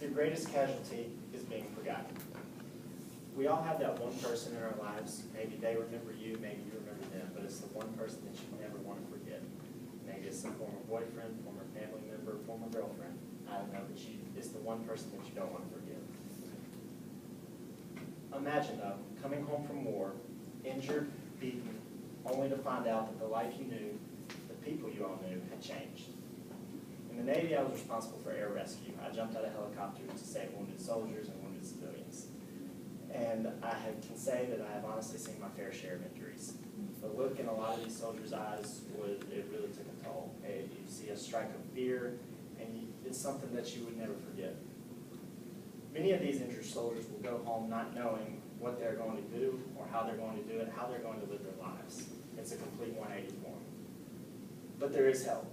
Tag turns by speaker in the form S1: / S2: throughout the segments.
S1: your greatest casualty is being forgotten. We all have that one person in our lives. Maybe they remember you, maybe you remember them, but it's the one person that you never want to forget. Maybe it's a former boyfriend, former family member, former girlfriend. I don't know, but it's the one person that you don't want to forget. Imagine, though, coming home from war, injured, beaten, only to find out that the life you knew, the people you all knew, had changed. In the Navy, I was responsible for air rescue. I jumped out of helicopters to save wounded soldiers and wounded civilians. And I can say that I have honestly seen my fair share of injuries. The look in a lot of these soldiers' eyes, it really took a toll. You see a strike of fear, and it's something that you would never forget. Many of these injured soldiers will go home not knowing what they're going to do, or how they're going to do it, how they're going to live their lives. It's a complete 180 for them. But there is help.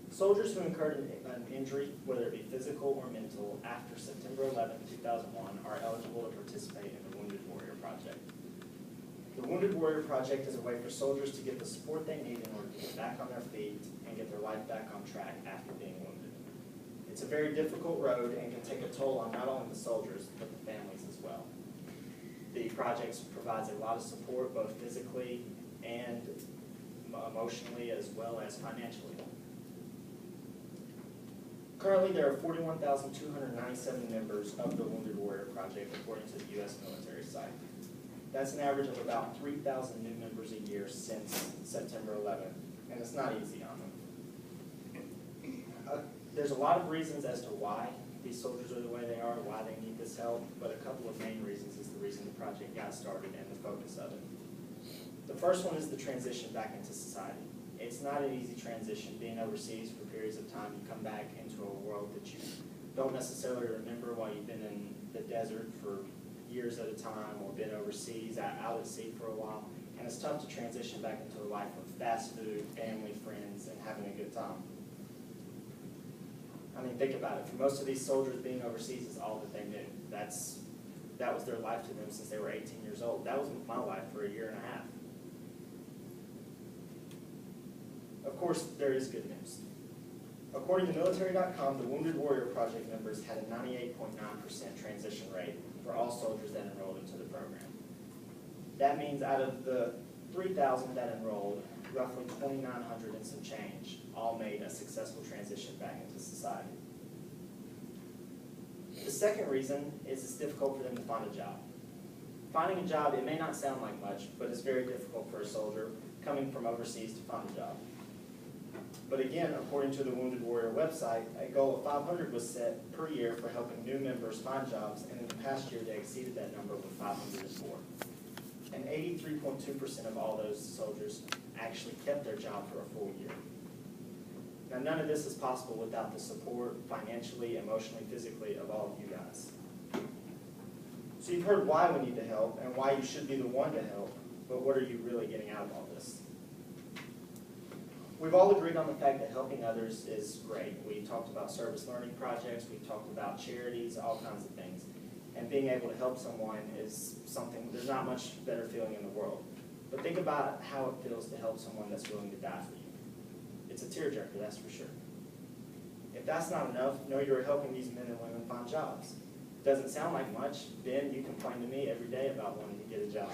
S1: Soldiers who incurred an injury, whether it be physical or mental, after September 11, 2001, are eligible to participate in the Wounded Warrior Project. The Wounded Warrior Project is a way for soldiers to get the support they need in order to get back on their feet and get their life back on track after being wounded. It's a very difficult road and can take a toll on not only the soldiers, but the families as well. The project provides a lot of support, both physically and emotionally, as well as financially. Currently, there are 41,297 members of the Wounded Warrior Project, according to the U.S. military site. That's an average of about 3,000 new members a year since September 11th, and it's not easy on them. There's a lot of reasons as to why these soldiers are the way they are, why they need this help, but a couple of main reasons is the reason the project got started and the focus of it. The first one is the transition back into society. It's not an easy transition. Being overseas for periods of time, you come back into a world that you don't necessarily remember while you've been in the desert for years at a time, or been overseas, out at sea for a while, and it's tough to transition back into a life of fast food, family, friends, and having a good time. I mean, think about it. For most of these soldiers, being overseas is all that they knew. That was their life to them since they were 18 years old. That was my life for a year and a half. Of course, there is good news. According to military.com, the Wounded Warrior Project members had a 98.9% transition rate for all soldiers that enrolled into the program. That means out of the 3,000 that enrolled, roughly 2,900 and some change all made a successful transition back into society. The second reason is it's difficult for them to find a job. Finding a job, it may not sound like much, but it's very difficult for a soldier coming from overseas to find a job. But again, according to the Wounded Warrior website, a goal of 500 was set per year for helping new members find jobs, and in the past year they exceeded that number with 504. And 83.2% of all those soldiers actually kept their job for a full year. Now, none of this is possible without the support, financially, emotionally, physically, of all of you guys. So you've heard why we need to help and why you should be the one to help, but what are you really getting out of all this? We've all agreed on the fact that helping others is great. We talked about service learning projects, we talked about charities, all kinds of things. And being able to help someone is something, there's not much better feeling in the world. But think about how it feels to help someone that's willing to die for you. It's a tearjerker, that's for sure. If that's not enough, know you're helping these men and women find jobs. Doesn't sound like much. Ben, you complain to me every day about wanting to get a job.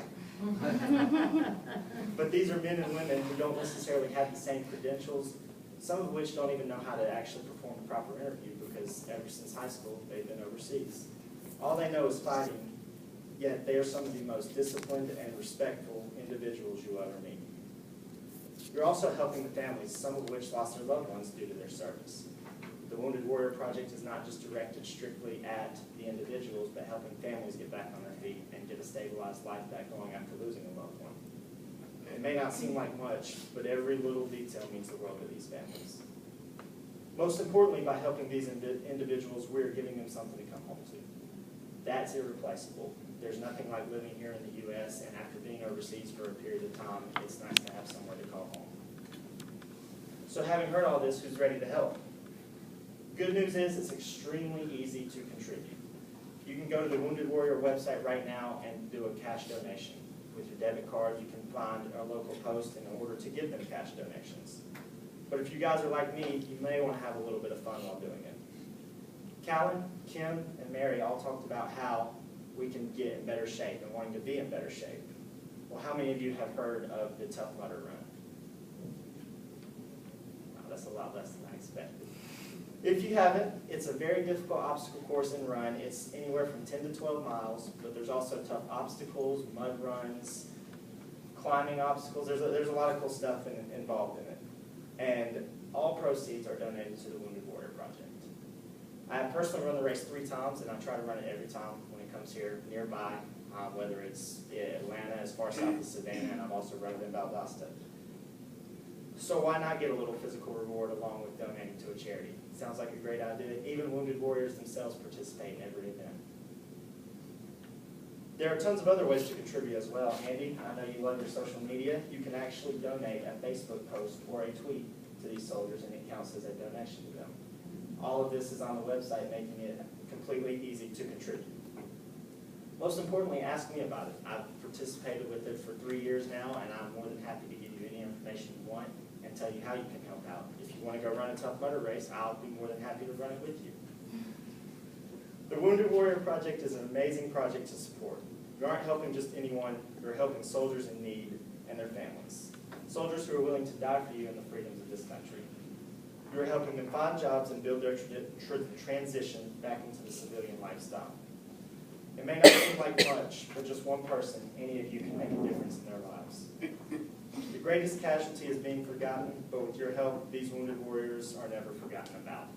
S1: But these are men and women who don't necessarily have the same credentials, some of which don't even know how to actually perform a proper interview because ever since high school they've been overseas. All they know is fighting, yet they are some of the most disciplined and respectful individuals you'll ever meet. You're also helping the families, some of which lost their loved ones due to their service. The Wounded Warrior Project is not just directed strictly at the individuals, but helping families get back on their feet and get a stabilized life back going after losing a loved one. It may not seem like much, but every little detail means the world to these families. Most importantly, by helping these individuals, we're giving them something to come home to. That's irreplaceable. There's nothing like living here in the U.S. and after being overseas for a period of time, it's nice to have somewhere to call home. So having heard all this, who's ready to help? Good news is it's extremely easy to contribute. You can go to the Wounded Warrior website right now and do a cash donation. With your debit card, you can find a local post in order to give them cash donations. But if you guys are like me, you may want to have a little bit of fun while doing it. Callan, Kim, and Mary all talked about how we can get in better shape and wanting to be in better shape. Well, how many of you have heard of the Tough Mudder Run? Wow, that's a lot less than I expected. If you haven't, it's a very difficult obstacle course and run. It's anywhere from 10 to 12 miles, but there's also tough obstacles, mud runs, climbing obstacles. There's a lot of cool stuff involved in it. And all proceeds are donated to the Wounded Warrior Project. I have personally run the race 3 times, and I try to run it every time when it comes here nearby, whether it's Atlanta, as far south as Savannah, and I've also run it in Valdosta. So why not get a little physical reward along with donating to a charity? Sounds like a great idea. Even Wounded Warriors themselves participate in every event. There are tons of other ways to contribute as well. Andy, I know you love your social media. You can actually donate a Facebook post or a tweet to these soldiers, and it counts as a donation to them. All of this is on the website, making it completely easy to contribute. Most importantly, ask me about it. I've participated with it for 3 years now, and I'm more than happy to give you any information you want and tell you how you can help out. If you want to go run a Tough Mudder race, I'll be more than happy to run it with you. The Wounded Warrior Project is an amazing project to support. You aren't helping just anyone, you're helping soldiers in need and their families. Soldiers who are willing to die for you and the freedoms of this country. You're helping them find jobs and build their transition back into the civilian lifestyle. It may not seem like much, but just one person, any of you, can make a difference in their lives. The greatest casualty is being forgotten, but with your help, these wounded warriors are never forgotten about.